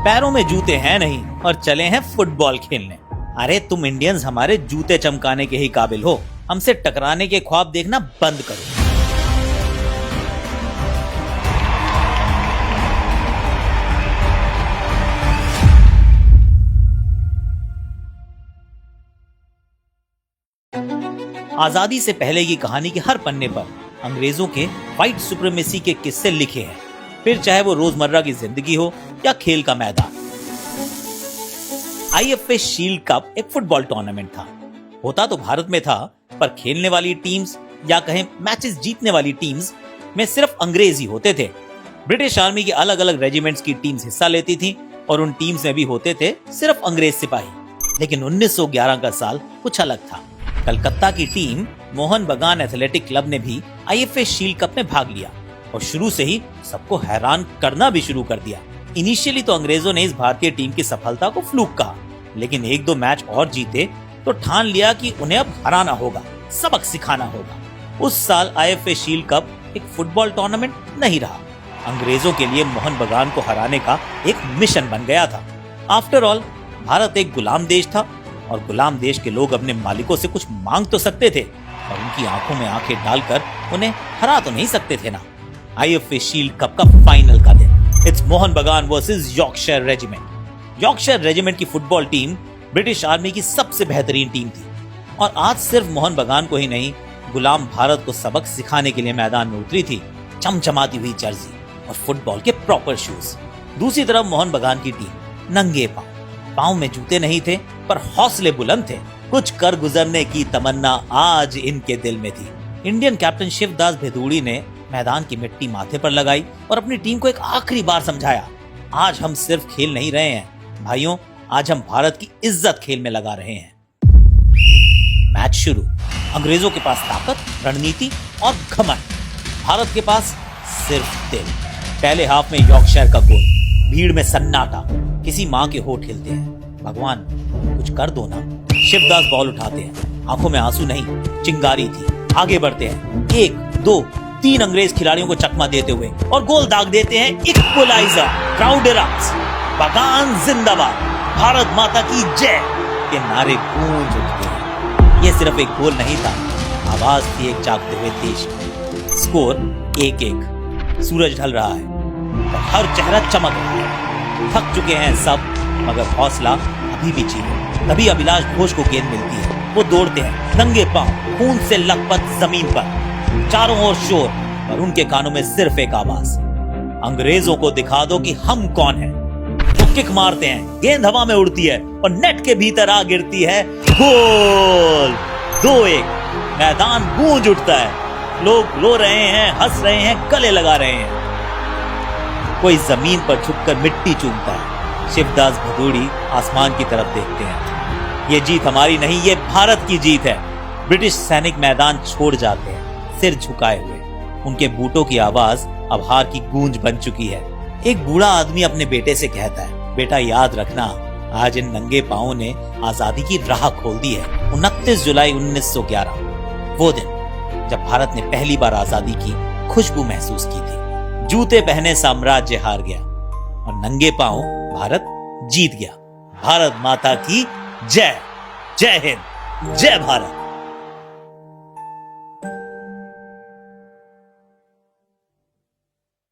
पैरों में जूते हैं नहीं और चले हैं फुटबॉल खेलने। अरे तुम इंडियंस हमारे जूते चमकाने के ही काबिल हो, हमसे टकराने के ख्वाब देखना बंद करो। आजादी से पहले की कहानी के हर पन्ने पर अंग्रेजों के व्हाइट सुप्रीमेसी के किस्से लिखे हैं, फिर चाहे वो रोजमर्रा की जिंदगी हो या खेल का मैदान। आईएफए शील्ड कप एक फुटबॉल टूर्नामेंट था। होता तो भारत में था, पर खेलने वाली टीम्स या कहें मैचेस जीतने वाली टीम्स में सिर्फ अंग्रेज ही होते थे। ब्रिटिश आर्मी की अलग अलग रेजिमेंट्स की टीम्स हिस्सा लेती थी और उन टीम्स में भी होते थे सिर्फ अंग्रेज सिपाही। लेकिन 1911 का साल कुछ अलग था। कलकत्ता की टीम मोहन बगान एथलेटिक क्लब ने भी आईएफए शील्ड कप में भाग लिया और शुरू से ही सबको हैरान करना भी शुरू कर दिया। इनिशियली तो अंग्रेजों ने इस भारतीय टीम की सफलता को फ्लूक कहा, लेकिन एक दो मैच और जीते तो ठान लिया कि उन्हें अब हराना होगा, सबक सिखाना होगा। उस साल आईएफए शील्ड कप एक फुटबॉल टूर्नामेंट नहीं रहा। अंग्रेजों के लिए मोहन बगान को हराने का एक मिशन बन गया था। आफ्टर ऑल भारत एक गुलाम देश था और गुलाम देश के लोग अपने मालिकों से कुछ मांग तो सकते थे, और उनकी आंखों में आंखें डालकर उन्हें हरा तो नहीं सकते थे ना। आईएफए शील्ड कप का फाइनल का दिन, इट्स मोहन बगान versus Yorkshire regiment. Yorkshire regiment की फुटबॉल टीम ब्रिटिश आर्मी की सबसे बेहतरीन टीम थी और आज सिर्फ मोहन बगान को ही नहीं, गुलाम भारत को सबक सिखाने के लिए मैदान में उतरी थी। चमचमाती हुई जर्सी और फुटबॉल के प्रॉपर शूज। दूसरी तरफ मोहन बगान की टीम नंगे पांव में जूते नहीं थे, पर हौसले बुलंद थे। कुछ कर गुजरने की तमन्ना आज इनके दिल में थी। इंडियन कैप्टन शिवदास भेदुड़ी ने मैदान की मिट्टी माथे पर लगाई और अपनी टीम को एक आखिरी बार समझाया, आज हम सिर्फ खेल नहीं रहे हैं भाइयों, आज हम भारत की इज्जत खेल में लगा रहे हैं। मैच शुरू। अंग्रेजों के पास ताकत, रणनीति और घमंड, भारत के पास सिर्फ दिल। पहले हाफ में यॉर्कशायर का गोल, भीड़ में सन्नाटा, किसी मां के होठ हिलते हैं, भगवान कुछ कर दो ना। शिवदास बॉल उठाते हैं, आंखों में आंसू नहीं, चिंगारी थी। आगे बढ़ते हैं, 1, 2, 3 अंग्रेज खिलाड़ियों को चकमा देते हुए और गोल दाग देते हैं। इक्वलाइजर, क्राउड इरप्ट्स, बगान जिंदाबाद, भारत माता की जय के नारे गूंज उठते हैं। ये सिर्फ एक गोल नहीं था, आवाज थी एक जागते हुए देश की। स्कोर 1-1। सूरज ढल रहा है और हर चेहरा चमक रहा है। थक चुके हैं सब, मगर हौसला अभी भी चाहिए। तभी अभिलाष घोष को गेंद मिलती है, वो दौड़ते हैं नंगे पांव, खून से लथपथ जमीन पर। चारों ओर शोर और उनके कानों में सिर्फ एक आवाज, अंग्रेजों को दिखा दो कि हम कौन हैं। वो किक मारते हैं, गेंद हवा में उड़ती है और नेट के भीतर आ गिरती है। गोल! 2-1। मैदान गूंज उठता है, लोग रो रहे हैं, हंस रहे हैं, गले लगा रहे हैं। कोई जमीन पर झुककर मिट्टी चूमता है। शिवदास भेदुड़ी आसमान की तरफ देखते हैं। ये जीत हमारी नहीं, ये भारत की जीत है। ब्रिटिश सैनिक मैदान छोड़ जाते हैं, सिर झुकाए हुए। उनके बूटों की आवाज अब हार की गूंज बन चुकी है। एक बूढ़ा आदमी अपने बेटे से कहता है, बेटा याद रखना, आज इन नंगे पांवों ने आजादी की राह खोल दी है। 29 जुलाई 1911, वो दिन जब भारत ने पहली बार आजादी की खुशबू महसूस की थी। जूते पहने साम्राज्य हार गया और नंगे पांव भारत जीत गया। भारत माता की जय। जय हिंद, जय भारत।